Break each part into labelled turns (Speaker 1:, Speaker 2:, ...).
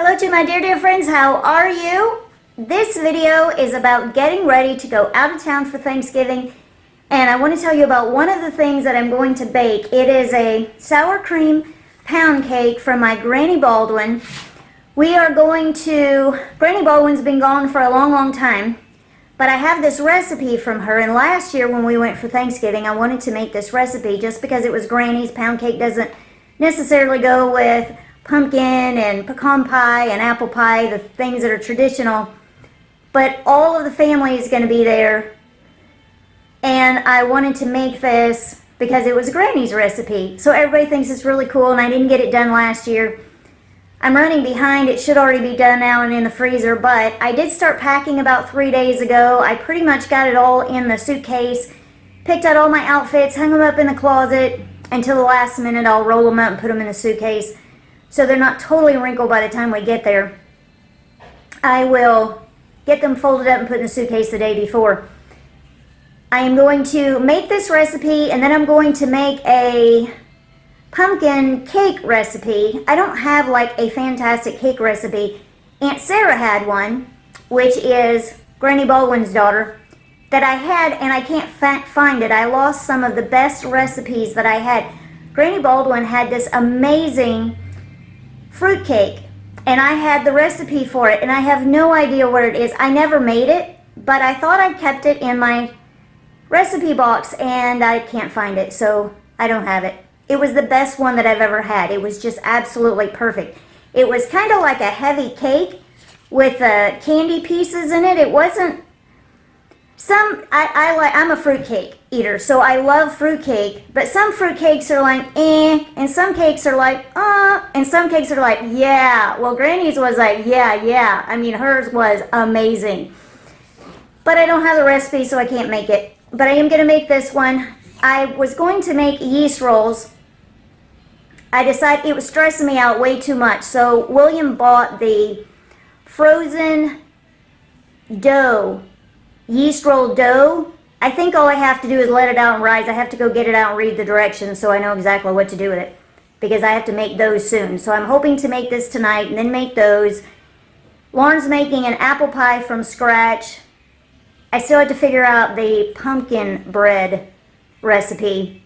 Speaker 1: Hello to my dear friends, how are you? This video is about getting ready to go out of town for Thanksgiving, and I want to tell you about one of the things that I'm going to bake. It is a sour cream pound cake from my Granny Baldwin. Granny Baldwin's been gone for a long time, but I have this recipe from her, and last year when we went for Thanksgiving, I wanted to make this recipe just because it was Granny's. Pound cake doesn't necessarily go with pumpkin and pecan pie and apple pie, the things that are traditional, but all of the family is going to be there, and I wanted to make this because it was Granny's recipe, so everybody thinks it's really cool, and I didn't get it done last year. I'm running behind. It should already be done now and in the freezer, but I did start packing about 3 days ago. I pretty much got it all in the suitcase, picked out all my outfits, hung them up in the closet. Until the last minute, I'll roll them up and put them in the suitcase so they're not totally wrinkled by the time we get there. I will get them folded up and put in the suitcase the day before. I am going to make this recipe, and then I'm going to make a pumpkin cake recipe. I don't have like a fantastic cake recipe. Aunt Sarah had one, which is Granny Baldwin's daughter, that I had, and I can't find it. I lost some of the best recipes that I had. Granny Baldwin had this amazing fruit cake, and I had the recipe for it, and I have no idea where it is. I never made it, but I thought I kept it in my recipe box, and I can't find it, so I don't have it. It was the best one that I've ever had. It was just absolutely perfect. It was kind of like a heavy cake with candy pieces in it. It wasn't I'm a fruit cake eater, so I love fruit cake, but some fruit cakes are like, eh, and some cakes are like, and some cakes are like, yeah. Well, Granny's was like, yeah. I mean, hers was amazing. But I don't have the recipe, so I can't make it. But I am going to make this one. I was going to make yeast rolls. I decided it was stressing me out way too much, so William bought the frozen dough, yeast roll dough. I think all I have to do is let it out and rise. I have to go get it out and read the directions so I know exactly what to do with it, because I have to make those soon. So I'm hoping to make this tonight and then make those. Lauren's making an apple pie from scratch. I still have to figure out the pumpkin bread recipe.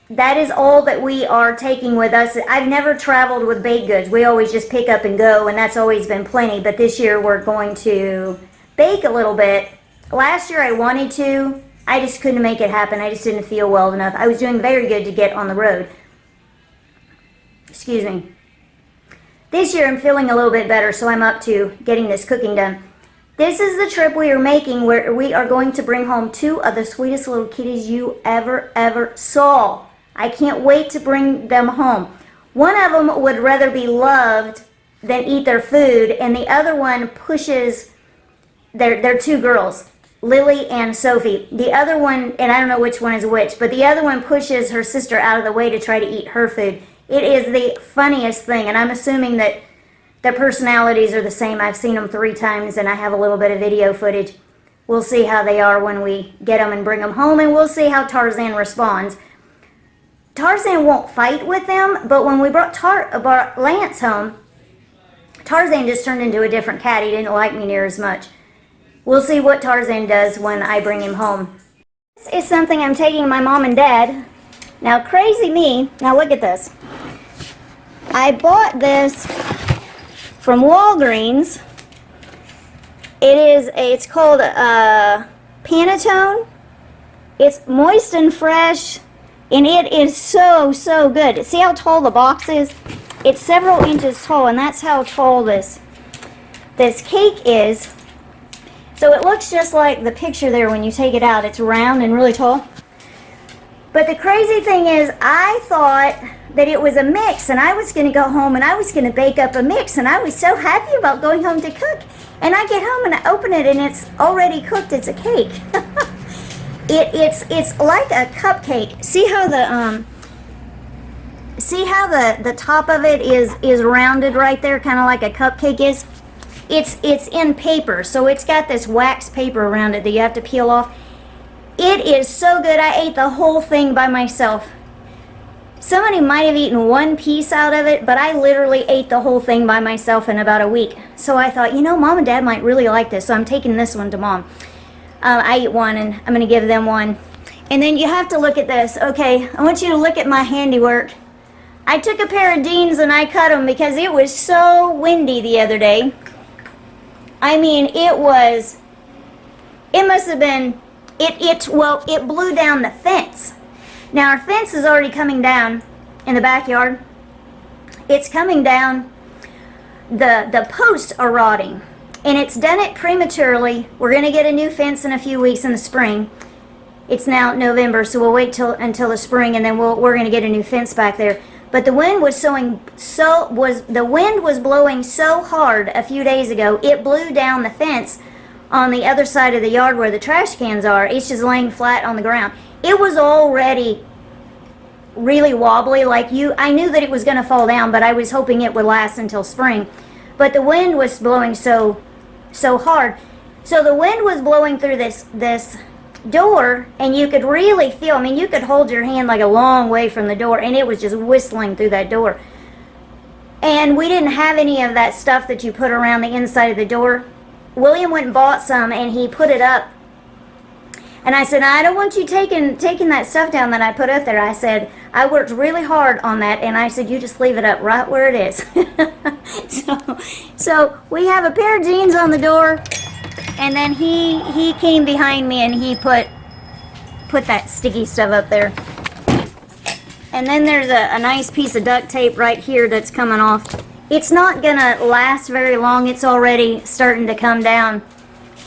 Speaker 1: That is all that we are taking with us. I've never traveled with baked goods. We always just pick up and go, and that's always been plenty. But this year we're going to bake a little bit. Last year I wanted to. I just couldn't make it happen. I just didn't feel well enough. I was doing very good to get on the road. Excuse me. This year I'm feeling a little bit better, so I'm up to getting this cooking done. This is the trip we are making, where we are going to bring home 2 of the sweetest little kitties you ever saw. I can't wait to bring them home. One of them would rather be loved than eat their food, and the other one pushes, they're 2 girls, Lily and Sophie. The other one, and I don't know which one is which, but the other one pushes her sister out of the way to try to eat her food. It is the funniest thing, and I'm assuming that their personalities are the same. I've seen them 3 times, and I have a little bit of video footage. We'll see how they are when we get them and bring them home, and we'll see how Tarzan responds. Tarzan won't fight with them, but when we brought Lance home, Tarzan just turned into a different cat. He didn't like me near as much. We'll see what Tarzan does when I bring him home. This is something I'm taking my mom and dad. Now, crazy me. Now, look at this. I bought this from Walgreens. It's called Panettone. It's moist and fresh, and it is so good. See how tall the box is? It's several inches tall, and that's how tall this cake is. So it looks just like the picture there when you take it out. It's round and really tall. But the crazy thing is, I thought that it was a mix, and I was going to go home and I was going to bake up a mix, and I was so happy about going home to cook. And I get home and I open it, and it's already cooked. It's a cake. It's like a cupcake. See how the top of it is rounded right there, kind of like a cupcake is. It's in paper, so it's got this wax paper around it that you have to peel off. It is so good. I ate the whole thing by myself. Somebody might have eaten one piece out of it, but I literally ate the whole thing by myself in about a week. So I thought, you know, Mom and Dad might really like this, so I'm taking this one to Mom. I ate one, and I'm going to give them one. And then you have to look at this. Okay, I want you to look at my handiwork. I took a pair of jeans and I cut them because it was so windy the other day. I mean, it must have been, it blew down the fence. Now our fence is already coming down in the backyard. It's coming down. The posts are rotting, and it's done it prematurely. We're going to get a new fence in a few weeks in the spring. It's now November, so we'll wait until the spring, and then we're going to get a new fence back there. But the wind was blowing so hard a few days ago, it blew down the fence on the other side of the yard where the trash cans are. It's just laying flat on the ground. It was already really wobbly, I knew that it was going to fall down, but I was hoping it would last until spring. But the wind was blowing so hard. So the wind was blowing through this door, and you could really feel, I mean, you could hold your hand like a long way from the door, and it was just whistling through that door. And we didn't have any of that stuff that you put around the inside of the door. William went and bought some, and he put it up. And I said, I don't want you taking that stuff down that I put up there. I said, I worked really hard on that, and I said, you just leave it up right where it is. So we have a pair of jeans on the door, and then he came behind me and he put that sticky stuff up there. And then there's a nice piece of duct tape right here that's coming off. It's not gonna last very long. It's already starting to come down.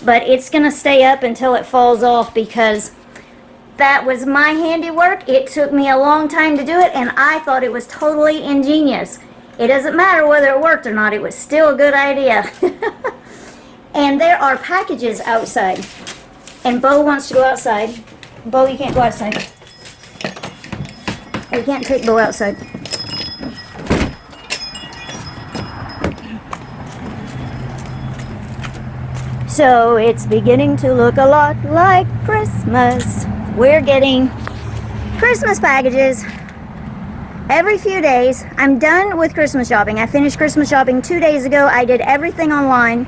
Speaker 1: But it's going to stay up until it falls off, because that was my handiwork. It took me a long time to do it, and I thought it was totally ingenious. It doesn't matter whether it worked or not. It was still a good idea. And there are packages outside. And Bo wants to go outside. Bo, you can't go outside. We can't take Bo outside. So it's beginning to look a lot like Christmas. We're getting Christmas packages every few days. I'm done with Christmas shopping. I finished Christmas shopping 2 days ago. I did everything online.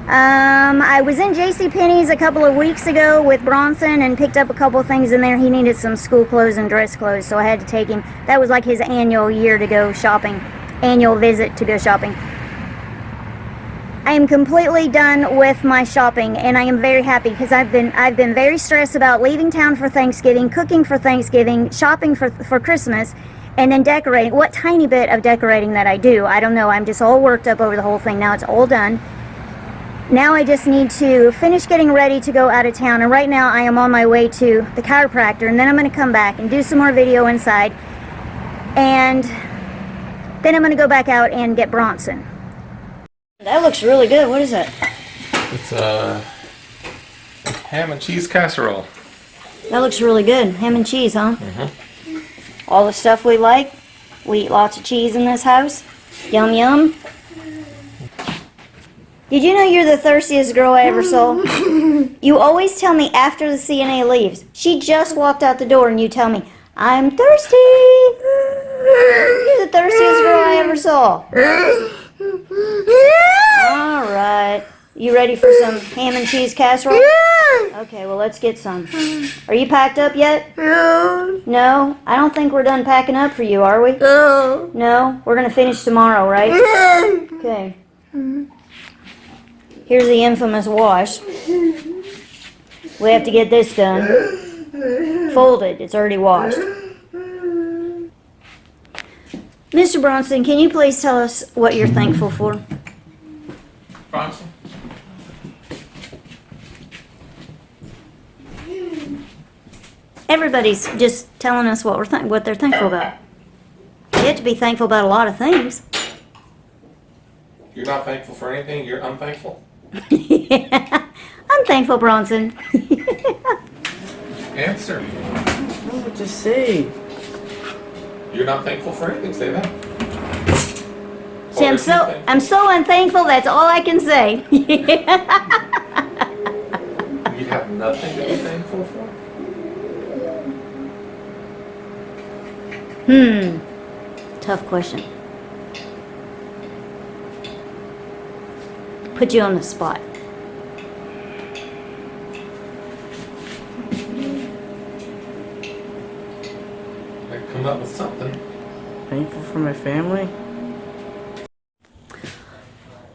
Speaker 1: I was in JCPenney's a couple of weeks ago with Bronson and picked up a couple of things in there. He needed some school clothes and dress clothes, so I had to take him. That was like his annual year to go shopping, annual visit to go shopping. I am completely done with my shopping, and I am very happy, because I've been very stressed about leaving town for Thanksgiving, cooking for Thanksgiving, shopping for Christmas, and then decorating. What tiny bit of decorating that I do, I don't know. I'm just all worked up over the whole thing. Now it's all done. Now I just need to finish getting ready to go out of town, and right now I am on my way to the chiropractor, and then I'm going to come back and do some more video inside, and then I'm going to go back out and get Bronson. That looks really good. What is it?
Speaker 2: It's a ham and cheese casserole.
Speaker 1: That looks really good. Ham and cheese, huh?
Speaker 2: Mm-hmm.
Speaker 1: All the stuff we like. We eat lots of cheese in this house. Yum, yum. Did you know you're the thirstiest girl I ever saw? You always tell me after the CNA leaves. She just walked out the door and you tell me, I'm thirsty. You're the thirstiest girl I ever saw. Alright. You ready for some ham and cheese casserole? Okay, well, let's get some. Are you packed up yet? No? I don't think we're done packing up for you, are we? No? We're going to finish tomorrow, right? Okay. Here's the infamous wash. We have to get this done. Folded. It's already washed. Mr. Bronson, can you please tell us what you're thankful for?
Speaker 2: Bronson?
Speaker 1: Everybody's just telling us what they're thankful about. You have to be thankful about a lot of things.
Speaker 2: You're not thankful for anything? You're unthankful?
Speaker 1: Yeah. I'm thankful, Bronson.
Speaker 2: Answer.
Speaker 3: What would you say?
Speaker 2: You're not thankful for anything? Say that.
Speaker 1: See, I'm so unthankful, that's all I can say.
Speaker 2: You have nothing to be thankful for?
Speaker 1: Tough question. Put you on the spot.
Speaker 2: I come up with something.
Speaker 3: Thankful for my family.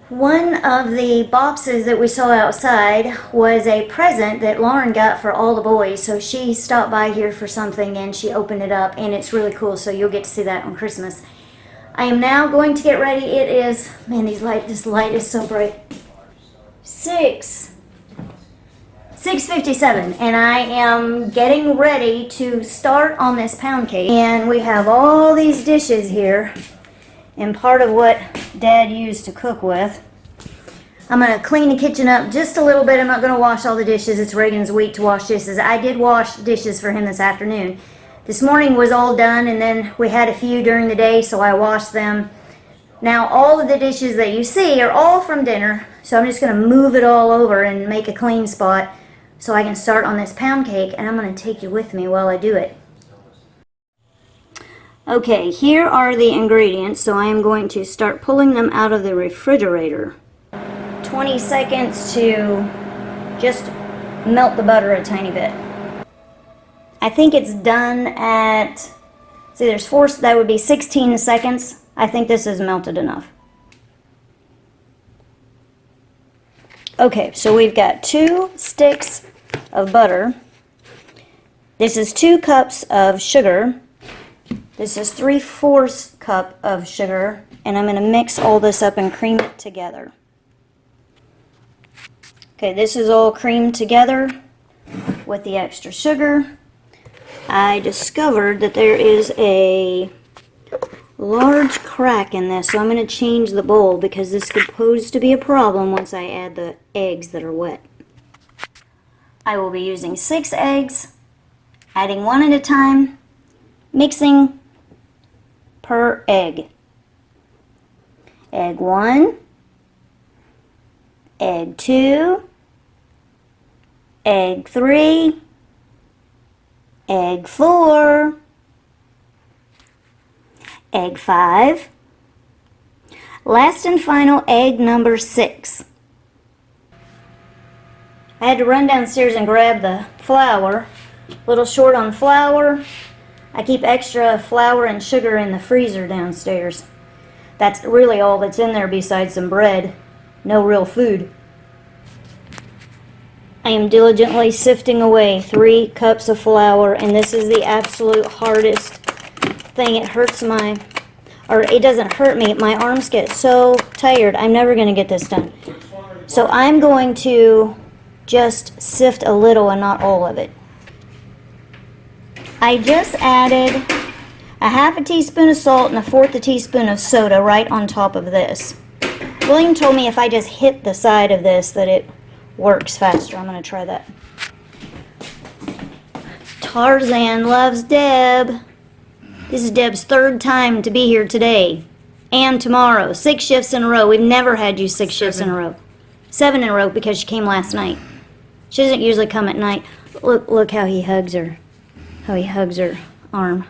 Speaker 1: One of the boxes that we saw outside was a present that Lauren got for all the boys. So she stopped by here for something and she opened it up, and it's really cool. So you'll get to see that on Christmas. I am now going to get ready. It is, man, this light is so bright. 6:57, and I am getting ready to start on this pound cake. And we have all these dishes here, and part of what Dad used to cook with. I'm going to clean the kitchen up just a little bit. I'm not going to wash all the dishes. It's Reagan's week to wash dishes. I did wash dishes for him this afternoon. This morning was all done, and then we had a few during the day, so I washed them. Now all of the dishes that you see are all from dinner, so I'm just going to move it all over and make a clean spot so I can start on this pound cake, and I'm going to take you with me while I do it. Okay, here are the ingredients, so I am going to start pulling them out of the refrigerator. 20 seconds to just melt the butter a tiny bit. I think it's done at, see, there's 4, that would be 16 seconds. I think this is melted enough. Okay, so we've got 2 sticks of butter. This is 2 cups of sugar. This is 3/4 cup of sugar, and I'm going to mix all this up and cream it together. Okay, this is all creamed together with the extra sugar. I discovered that there is a large crack in this, so I'm going to change the bowl because this could pose to be a problem once I add the eggs that are wet. I will be using 6 eggs, adding 1 at a time, mixing per egg. Egg 1, egg 2, egg 3, egg 4, egg 5, last and final egg number 6. I had to run downstairs and grab the flour. A little short on flour. I keep extra flour and sugar in the freezer downstairs. That's really all that's in there besides some bread. No real food. I am diligently sifting away 3 cups of flour, and this is the absolute hardest thing. It hurts it doesn't hurt me. My arms get so tired. I'm never going to get this done. So I'm going to just sift a little and not all of it. I just added a 1/2 teaspoon of salt and 1/4 teaspoon of soda right on top of this. William told me if I just hit the side of this that it works faster. I'm going to try that. Tarzan loves Deb. This is Deb's 3rd time to be here today and tomorrow. 6 shifts in a row. We've never had you 6 shifts in a row. 7 in a row because she came last night. She doesn't usually come at night. Look how he hugs her. How he hugs her arm.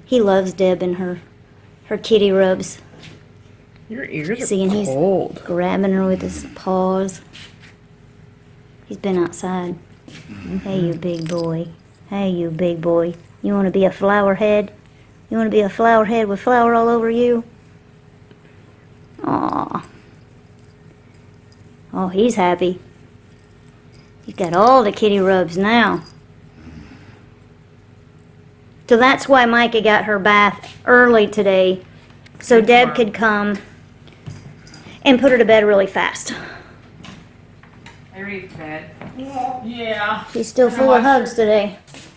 Speaker 1: He loves Deb and her kitty rubs.
Speaker 3: Your ears are
Speaker 1: Seeing
Speaker 3: cold.
Speaker 1: He's grabbing her with his paws. He's been outside. Hey, you big boy. Hey, you big boy. You want to be a flower head? You want to be a flower head with flour all over you? Aw. Oh, he's happy. He's got all the kitty rubs now. So that's why Micah got her bath early today, so Deb could come and put her to bed really fast.
Speaker 4: I ready for bed. Yeah.
Speaker 1: She's still full of hugs today.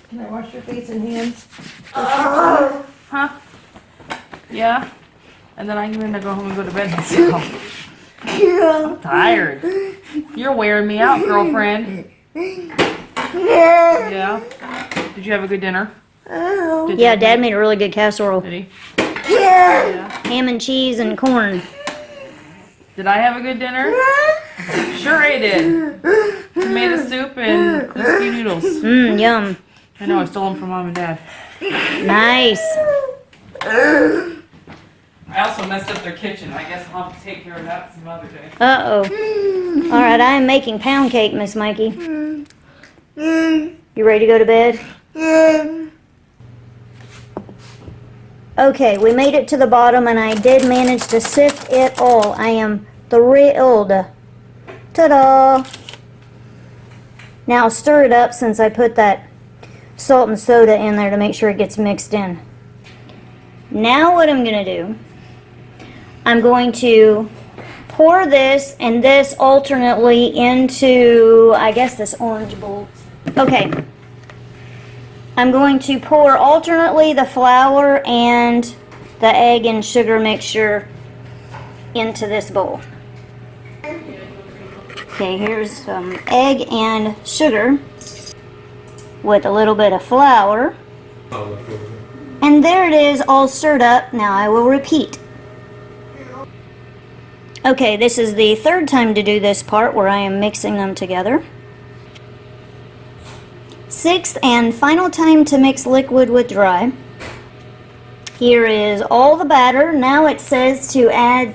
Speaker 4: Can I wash your face and hands? Huh? Yeah. And then I'm gonna go home and go to bed myself. I'm tired. You're wearing me out, girlfriend. Yeah. Did you have a good dinner?
Speaker 1: Yeah, Dad made a really good casserole.
Speaker 4: Did he?
Speaker 1: Yeah. Ham and cheese and corn.
Speaker 4: Did I have a good dinner? Sure I did. Tomato soup and crispy noodles.
Speaker 1: Yum.
Speaker 4: I know, I stole them from Mom and Dad.
Speaker 1: Nice.
Speaker 4: I also messed up their kitchen. I guess I'll have to take care of that some other day.
Speaker 1: Uh-oh. All right, I am making pound cake, Miss Mikey. You ready to go to bed? Okay, we made it to the bottom, and I did manage to sift it all. I am thrilled. Ta-da! Now stir it up since I put that salt and soda in there to make sure it gets mixed in. Now what I'm going to do, I'm going to pour this and this alternately into, I guess, this orange bowl. Okay. I'm going to pour alternately the flour and the egg and sugar mixture into this bowl. Okay, here's some egg and sugar with a little bit of flour. And there it is, all stirred up. Now I will repeat. Okay, this is the third time to do this part where I am mixing them together. Sixth and final time to mix liquid with dry. Here is all the batter. Now it says to add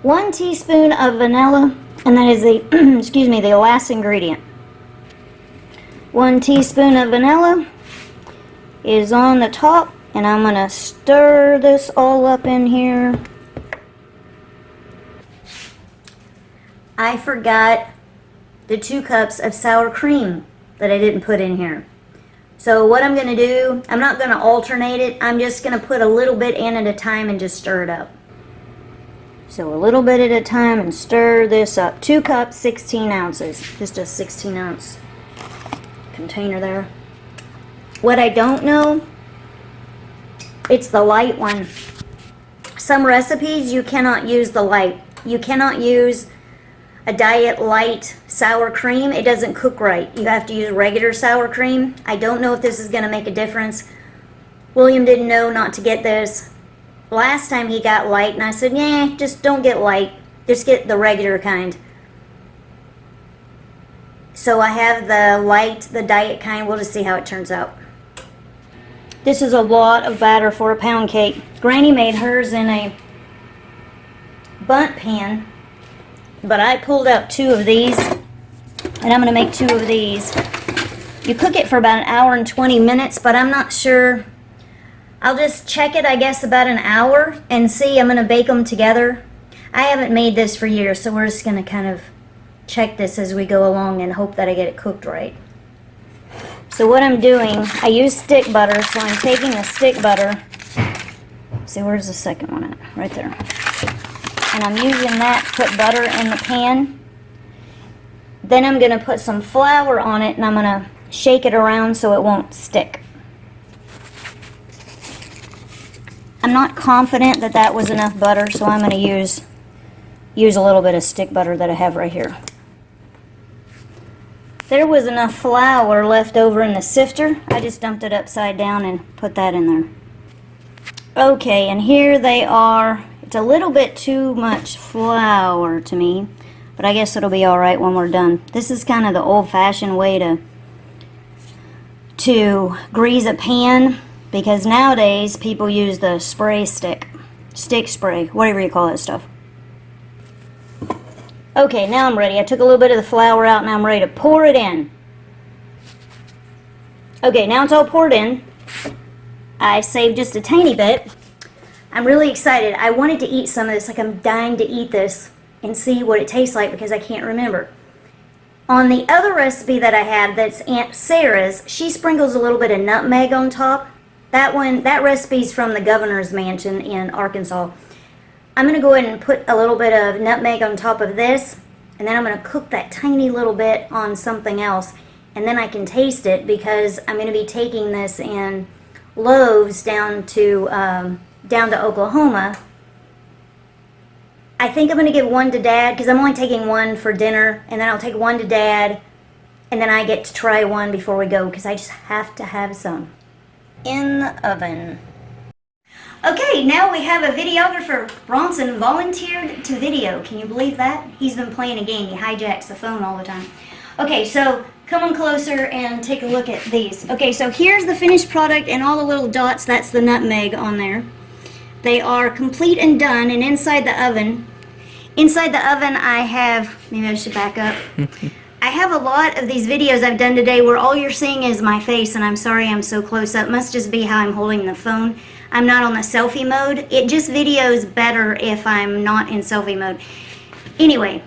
Speaker 1: 1 teaspoon of vanilla, and that is the, excuse me, the last ingredient. 1 teaspoon of vanilla is on the top, and I'm going to stir this all up in here. I forgot the 2 cups of sour cream that I didn't put in here. So what I'm going to do, I'm not going to alternate it. I'm just going to put a little bit in at a time and just stir it up. So a little bit at a time and stir this up. 2 cups, 16 ounces. Just a 16 ounce container there. What I don't know, it's the light one. Some recipes you cannot use the light. You cannot use a diet light sour cream. It doesn't cook right. You have to use regular sour cream. I don't know if this is going to make a difference. William didn't know not to get this. Last time he got light, and I said, yeah, just don't get light. Just get the regular kind. So I have the light, the diet kind. We'll just see how it turns out. This is a lot of batter for a pound cake. Granny made hers in a bundt pan, but I pulled out 2 of these, and I'm going to make 2 of these. You cook it for about 1 hour and 20 minutes, but I'm not sure. I'll just check it, I guess, about 1 hour and see. I'm going to bake them together. I haven't made this for years, so we're just going to kind of check this as we go along and hope that I get it cooked right. So what I'm doing, I use stick butter, so I'm taking the stick butter. See, where's the second one at? Right there. And I'm using that to put butter in the pan. Then I'm going to put some flour on it, and I'm going to shake it around so it won't stick. I'm not confident that that was enough butter, so I'm going to use a little bit of stick butter that I have right here. There was enough flour left over in the sifter. I just dumped it upside down and put that in there. Okay, and here they are. It's a little bit too much flour to me, but I guess it'll be alright when we're done. This is kind of the old-fashioned way to grease a pan, because nowadays people use the spray stick spray, whatever you call that stuff. Okay, now I'm ready. I took a little bit of the flour out, and I'm ready to pour it in. Okay, now it's all poured in. I saved just a tiny bit. I'm really excited. I wanted to eat some of this, like I'm dying to eat this and see what it tastes like because I can't remember. On the other recipe that I have that's Aunt Sarah's, she sprinkles a little bit of nutmeg on top. That recipe's from the governor's mansion in Arkansas. I'm going to go ahead and put a little bit of nutmeg on top of this, and then I'm going to cook that tiny little bit on something else, and then I can taste it because I'm going to be taking this in loaves down to Oklahoma. I think I'm going to give 1 to Dad because I'm only taking 1 for dinner, and then I'll take 1 to Dad, and then I get to try 1 before we go because I just have to have some in the oven. Okay, now we have a videographer. Bronson volunteered to video. Can you believe that? He's been playing a game. He hijacks the phone all the time. Okay, so come on closer and take a look at these. Okay, so here's the finished product and all the little dots, that's the nutmeg on there. They are complete and done, and inside the oven I have, maybe I should back up. I have a lot of these videos I've done today where all you're seeing is my face, and I'm sorry I'm so close up. Must just be how I'm holding the phone. I'm not on the selfie mode. It just videos better if I'm not in selfie mode. Anyway,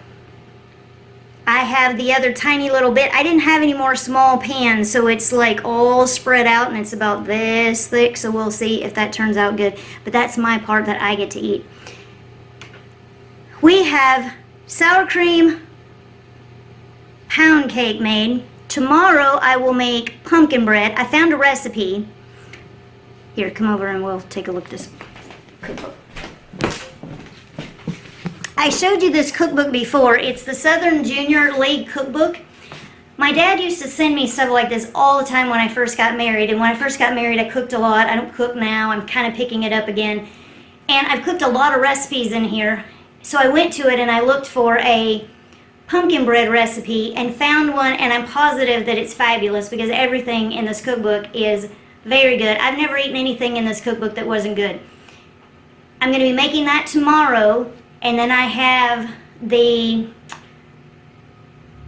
Speaker 1: I have the other tiny little bit. I didn't have any more small pans, so it's like all spread out, and it's about this thick, so we'll see if that turns out good. But that's my part that I get to eat. We have sour cream pound cake made. Tomorrow I will make pumpkin bread. I found a recipe. Here, come over and we'll take a look at this cookbook. I showed you this cookbook before. It's the Southern Junior League Cookbook. My dad used to send me stuff like this all the time when I first got married. And when I first got married, I cooked a lot. I don't cook now. I'm kind of picking it up again. And I've cooked a lot of recipes in here. So I went to it and I looked for a pumpkin bread recipe and found one, and I'm positive that it's fabulous because everything in this cookbook is very good. I've never eaten anything in this cookbook that wasn't good. I'm going to be making that tomorrow, and then I have the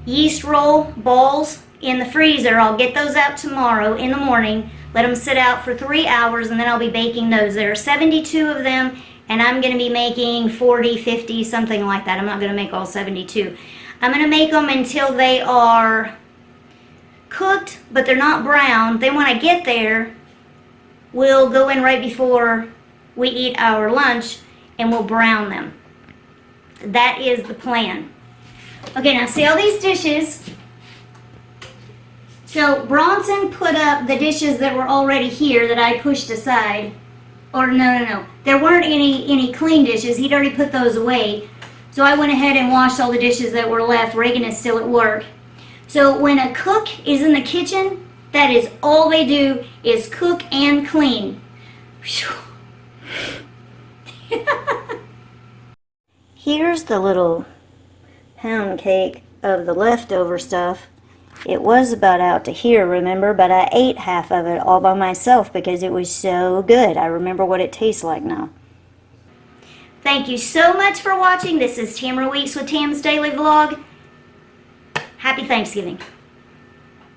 Speaker 1: yeast roll balls in the freezer. I'll get those out tomorrow in the morning, let them sit out for 3 hours, and then I'll be baking those. There are 72 of them, and I'm going to be making 40, 50, something like that. I'm not going to make all 72. I'm going to make them until they are cooked, but they're not brown. Then when I get there, we'll go in right before we eat our lunch, and we'll brown them. That is the plan. Okay, now see all these dishes? So Bronson put up the dishes that were already here that I pushed aside. Or no. There weren't any clean dishes. He'd already put those away. So I went ahead and washed all the dishes that were left. Reagan is still at work. So when a cook is in the kitchen, that is all they do is cook and clean. Here's the little pound cake of the leftover stuff. It was about out to here, remember? But I ate half of it all by myself because it was so good. I remember what it tastes like now. Thank you so much for watching. This is Tamera Weeks with Tam's Daily Vlog. Happy Thanksgiving.